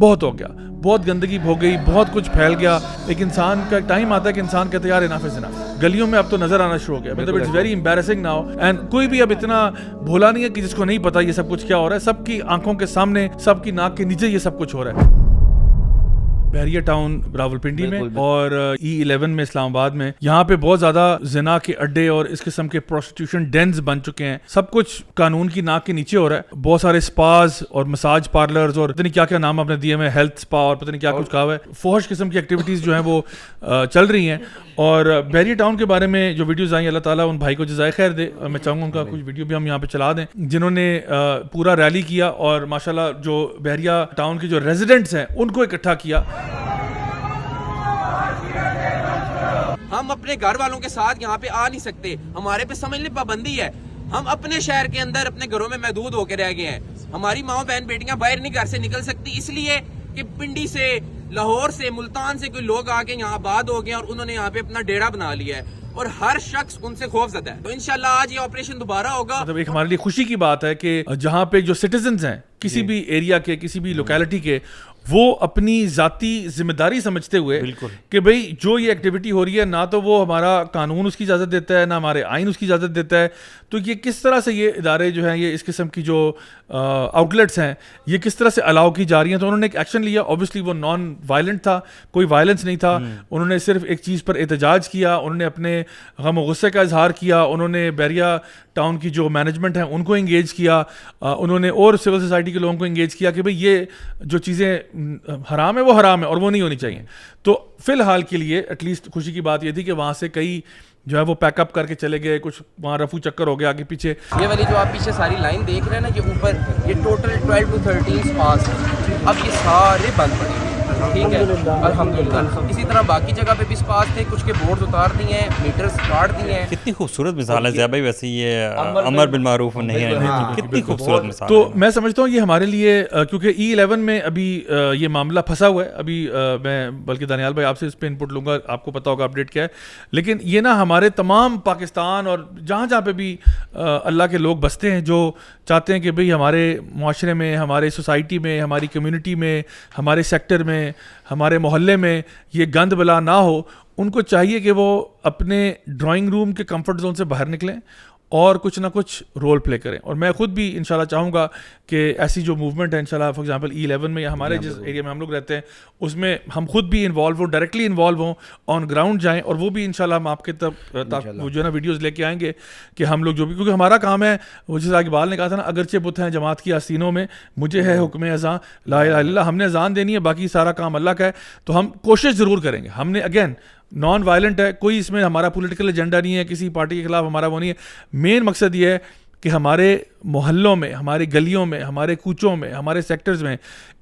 بہت ہو گیا, بہت گندگی ہو گئی, بہت کچھ پھیل گیا. ایک انسان کا ٹائم آتا ہے کہ انسان کہتے ہیں یار انف از انف. گلیوں میں اب تو نظر آنا شروع ہو گیا, مطلب it's very embarrassing now. And کوئی بھی اب اتنا بھولا نہیں ہے کہ جس کو نہیں پتا یہ سب کچھ کیا ہو رہا ہے. سب کی آنکھوں کے سامنے, سب کی ناک کے نیچے یہ سب کچھ ہو رہا ہے. بحریہ ٹاؤن راولپنڈی میں اور E11 میں اسلام آباد میں, یہاں پہ بہت زیادہ زنا کے اڈے اور اس قسم کے پروسٹیٹیوشن ڈینز بن چکے ہیں. سب کچھ قانون کی ناک کے نیچے ہو رہا ہے. بہت سارے سپاز اور مساج پارلرز اور پتہ نہیں کیا کیا نام آپ نے دیے ہیں, ہیلتھ سپا اور پتہ نہیں کیا کچھ کہا ہوا ہے. فحش قسم کی ایکٹیویٹیز جو ہیں وہ چل رہی ہیں. اور بحریہ ٹاؤن کے بارے میں جو ویڈیوز آئیں, اللہ تعالیٰ ان بھائی کو جزائے خیر دے. میں چاہوں گا ان کا کچھ ویڈیو بھی ہم یہاں پہ چلا دیں, جنہوں نے پورا ریلی کیا اور ماشاءاللہ جو بحریہ ٹاؤن کے جو ریزیڈنٹس ہیں ان کو اکٹھا کیا. ہم اپنے گھر والوں کے ساتھ یہاں پہ آ نہیں سکتے, ہمارے پہ سمجھ لیں پابندی ہے. ہم اپنے شہر کے اندر اپنے گھروں میں محدود ہو کے رہ گئے ہیں. ہماری ماں بہن بیٹیاں باہر نہیں گھر سے نکل سکتی, اس لیے کہ پنڈی سے, لاہور سے, ملتان سے کوئی لوگ آ کے یہاں آباد ہو گئے اور انہوں نے یہاں پہ اپنا ڈیرا بنا لیا ہے اور ہر شخص ان سے خوف زدہ ہے. تو انشاءاللہ آج یہ آپریشن دوبارہ ہوگا. مطلب ایک ہمارے لیے خوشی کی بات ہے کہ جہاں پہ جو سٹیزنز ہیں کسی بھی ایریا کے, کسی بھی لوکیلٹی کے, وہ اپنی ذاتی ذمہ داری سمجھتے ہوئے کہ بھئی جو یہ ایکٹیویٹی ہو رہی ہے, نہ تو وہ ہمارا قانون اس کی اجازت دیتا ہے, نہ ہمارے آئین اس کی اجازت دیتا ہے, تو یہ کس طرح سے یہ ادارے جو ہیں, یہ اس قسم کی جو آؤٹ لیٹس ہیں, یہ کس طرح سے الاؤ کی جا رہی ہیں. تو انہوں نے ایک ایکشن لیا. اوبویسلی وہ نان وائلنٹ تھا, کوئی وائلنس نہیں تھا. انہوں نے صرف ایک چیز پر احتجاج کیا, انہوں نے اپنے غم و غصے کا اظہار کیا, انہوں نے بحریہ ٹاؤن کی جو مینجمنٹ ہیں ان کو انگیج کیا, انہوں نے اور سول سوسائٹی کے لوگوں کو انگیج کیا کہ بھئی یہ جو چیزیں حرام ہے وہ حرام ہے اور وہ نہیں ہونی چاہیے. تو فی الحال کے لیے ایٹ لیسٹ خوشی کی بات یہ تھی کہ وہاں سے کئی جو ہے وہ پیک اپ کر کے چلے گئے, کچھ وہاں رفو چکر ہو گیا آگے پیچھے. یہ والی جو آپ پیچھے ساری لائن دیکھ رہے ہیں نا, یہ اوپر یہ ٹوٹل 12 to 13 سپاس ہیں. اب یہ سارے بند پڑے ہیں, ٹھیک ہے, الحمدللہ. اسی طرح باقی جگہ پہ بھی سپاس تھے, کچھ کے بورڈز اتار دیے ہیں, میٹرز کاٹ دیے ہیں. کتنی خوبصورت مثال ہے زیادہ بھائی, ویسے یہ امر بالمعروف نہیں ہے, کتنی خوبصورت مثال. تو میں سمجھتا ہوں یہ ہمارے لیے, کیونکہ E11 میں ابھی یہ معاملہ پھنسا ہوا ہے. ابھی میں بلکہ دانیال بھائی آپ سے اس پہ انپٹ لوں گا, آپ کو پتا ہوگا اپڈیٹ کیا ہے. لیکن یہ نا ہمارے تمام پاکستان اور جہاں جہاں پہ بھی اللہ کے لوگ بستے ہیں, جو چاہتے ہیں کہ بھئی ہمارے معاشرے میں, ہمارے سوسائٹی میں, ہماری کمیونٹی میں, ہمارے سیکٹر میں, ہمارے محلے میں یہ گند بلا نہ ہو, ان کو چاہیے کہ وہ اپنے ڈرائنگ روم کے کمفرٹ زون سے باہر نکلیں اور کچھ نہ کچھ رول پلے کریں. اور میں خود بھی انشاءاللہ چاہوں گا کہ ایسی جو موومنٹ ہے انشاءاللہ, فار ایگزامپل E11 میں یا ہمارے جس ایریا میں ہم لوگ رہتے ہیں اس میں ہم خود بھی انوالو ہوں, ڈائریکٹلی انوالو ہوں, آن گراؤنڈ جائیں. اور وہ بھی انشاءاللہ ہم آپ کے تک وہ جو ہے نا ویڈیوز لے کے آئیں گے کہ ہم لوگ جو بھی, کیونکہ ہمارا کام ہے, وہ جیسے اقبال نے کہا تھا نا, اگرچہ بت ہیں جماعت کی آستینوں میں, مجھے ہے حکم اذاں لا الہ الا اللہ. ہم نے اذان دینی ہے, باقی سارا کام اللہ کا ہے. تو ہم کوشش ضرور کریں گے. ہم نے اگین نان وائلنٹ ہے, کوئی اس میں ہمارا پولیٹیکل ایجنڈا نہیں ہے, کسی پارٹی کے خلاف ہمارا وہ نہیں ہے. مین مقصد یہ ہے کہ ہمارے محلوں میں, ہماری گلیوں میں, ہمارے کوچوں میں, ہمارے سیکٹرز میں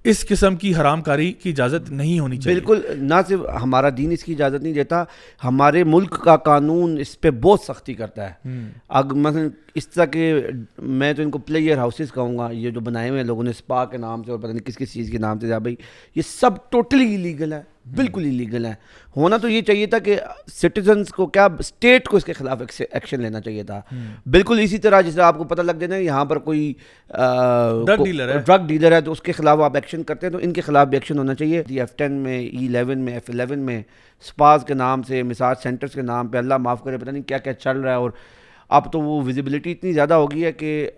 اس قسم کی حرام کاری کی اجازت نہیں ہونی چاہیے. بالکل, نہ صرف ہمارا دین اس کی اجازت نہیں دیتا, ہمارے ملک کا قانون اس پہ بہت سختی کرتا ہے. اگر مثلا اس طرح کے, میں تو ان کو پلیئر ہاؤسز کہوں گا, یہ جو بنائے ہوئے ہیں لوگوں نے سپا کے نام سے اور پتہ نہیں کس کس چیز کے نام سے, بھائی یہ سب ٹوٹلی ایلیگل ہے, بالکل ایلیگل ہے. ہونا تو یہ چاہیے تھا کہ سٹیزنز کو, کیا اسٹیٹ کو اس کے خلاف ایکشن لینا چاہیے تھا. بالکل اسی طرح جیسے آپ کو پتہ لگ جائے نا یہاں پر کوئی ڈرگ ڈیلر ہے تو اس کے خلاف آپ ایکشن کرتے ہیں, تو ان کے خلاف بھی ایکشن ہونا چاہیے. F10 میں, E11 میں, F11 میں سپاز کے نام سے, مساج سینٹرز کے نام پہ, اللہ معاف کرے پتہ نہیں کیا کیا چل رہا ہے. اور اب تو وہ ویزیبلٹی اتنی زیادہ ہو گئی ہے کہ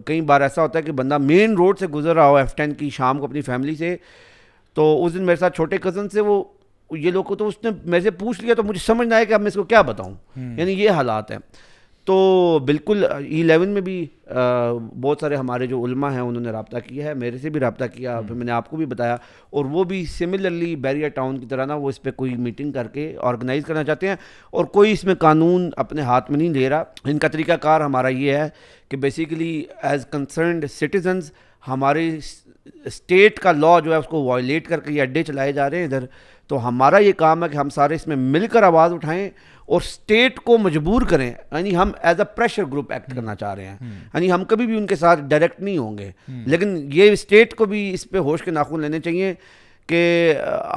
کئی بار ایسا ہوتا ہے کہ بندہ مین روڈ سے گزر رہا ہو F10 کی شام کو اپنی فیملی سے, تو اس دن میرے ساتھ چھوٹے کزن سے وہ یہ لوگ کو, تو اس نے میرے سے پوچھ لیا تو مجھے سمجھ نہ آیا کہ اب میں اس کو کیا بتاؤں. یعنی یہ حالات ہیں. تو بالکل E11 میں بھی بہت سارے ہمارے جو علماء ہیں انہوں نے رابطہ کیا ہے, میرے سے بھی رابطہ کیا, پھر میں نے آپ کو بھی بتایا, اور وہ بھی سملرلی بحریہ ٹاؤن کی طرح نا وہ اس پہ کوئی میٹنگ کر کے آرگنائز کرنا چاہتے ہیں, اور کوئی اس میں قانون اپنے ہاتھ میں نہیں لے رہا. ان کا طریقہ کار ہمارا یہ ہے کہ بیسیکلی ایز کنسرنڈ سٹیزنز ہمارے اسٹیٹ کا لا جو ہے اس کو وائلیٹ کر کے یہ اڈے چلائے جا رہے ہیں ادھر. تو ہمارا یہ کام ہے کہ ہم سارے اس میں مل کر آواز اٹھائیں اور اسٹیٹ کو مجبور کریں. یعنی ہم as a pressure group act کرنا چاہ رہے ہیں. یعنی ہم کبھی بھی ان کے ساتھ ڈائریکٹ نہیں ہوں گے, لیکن یہ اسٹیٹ کو بھی اس پہ ہوش کے ناخن لینے چاہیے کہ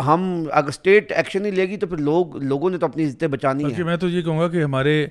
ہم اگر اسٹیٹ ایکشن نہیں لے گی تو پھر لوگوں نے تو اپنی عزتیں بچانی ہیں. بلکہ میں تو یہ کہوں گا کہ ہمارے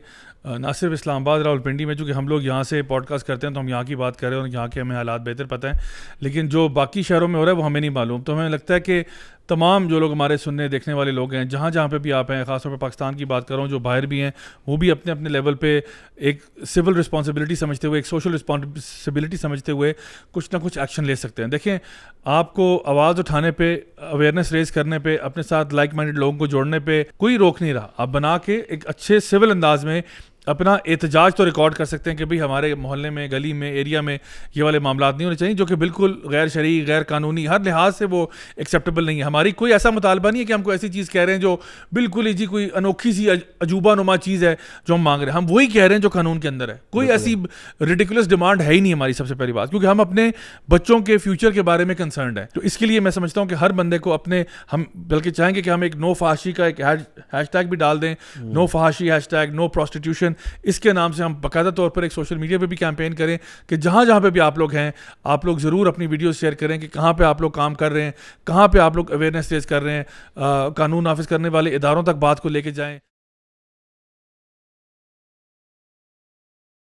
نہ صرف اسلام آباد راولپنڈی میں، چونکہ ہم لوگ یہاں سے پوڈ کاسٹ کرتے ہیں تو ہم یہاں کی بات کر رہے ہیں اور یہاں کے ہمیں حالات بہتر پتہ ہیں، لیکن جو باقی شہروں میں ہو رہا ہے وہ ہمیں نہیں معلوم. تو ہمیں لگتا ہے کہ تمام جو لوگ ہمارے سننے دیکھنے والے لوگ ہیں جہاں جہاں پہ بھی آپ ہیں، خاص طور پہ پاکستان کی بات کر رہا ہوں، جو باہر بھی ہیں، وہ بھی اپنے اپنے لیول پہ ایک سول رسپانسبلٹی سمجھتے ہوئے، ایک سوشل رسپانسبلٹی سمجھتے ہوئے کچھ نہ کچھ ایکشن لے سکتے ہیں. دیکھیں، آپ کو آواز اٹھانے پہ، اویئرنیس ریز کرنے پہ، اپنے ساتھ لائک مائنڈڈ لوگوں کو جوڑنے پہ کوئی روک نہیں رہا. آپ بنا کے ایک اچھے سول انداز میں اپنا احتجاج تو ریکارڈ کر سکتے ہیں کہ بھئی ہمارے محلے میں، گلی میں، ایریا میں یہ والے معاملات نہیں ہونے چاہیے، جو کہ بالکل غیر شرعی، غیر قانونی، ہر لحاظ سے وہ ایکسیپٹیبل نہیں ہے. ہماری کوئی ایسا مطالبہ نہیں ہے کہ ہم کو ایسی چیز کہہ رہے ہیں جو بالکل ہی جی کوئی انوکھی سی عجوبہ نما چیز ہے جو ہم مانگ رہے ہیں. ہم وہی کہہ رہے ہیں جو قانون کے اندر ہے. کوئی ایسی ریڈیکولس ڈیمانڈ ہے ہی نہیں ہماری، سب سے پہلی بات، کیونکہ ہم اپنے بچوں کے فیوچر کے بارے میں کنسرنڈ ہیں. تو اس کے لیے میں سمجھتا ہوں کہ ہر بندے کو اپنے، ہم بلکہ چاہیں گے کہ ہم ایک نو فحاشی کا ایک ہیش ٹیگ بھی ڈال دیں، نو فحاشی ہیش ٹیگ، نو پروسٹیٹیوشن. اس کے نام سے ہم باقاعدہ طور پر ایک سوشل میڈیا پہ بھی کیمپین کریں کہ جہاں جہاں پہ بھی آپ لوگ ہیں، آپ لوگ ضرور اپنی ویڈیوز شیئر کریں کہ کہاں پہ آپ لوگ کام کر رہے ہیں، کہاں پہ آپ لوگ اویئرنیس ریز کر رہے ہیں، قانون نافذ کرنے والے اداروں تک بات کو لے کے جائیں.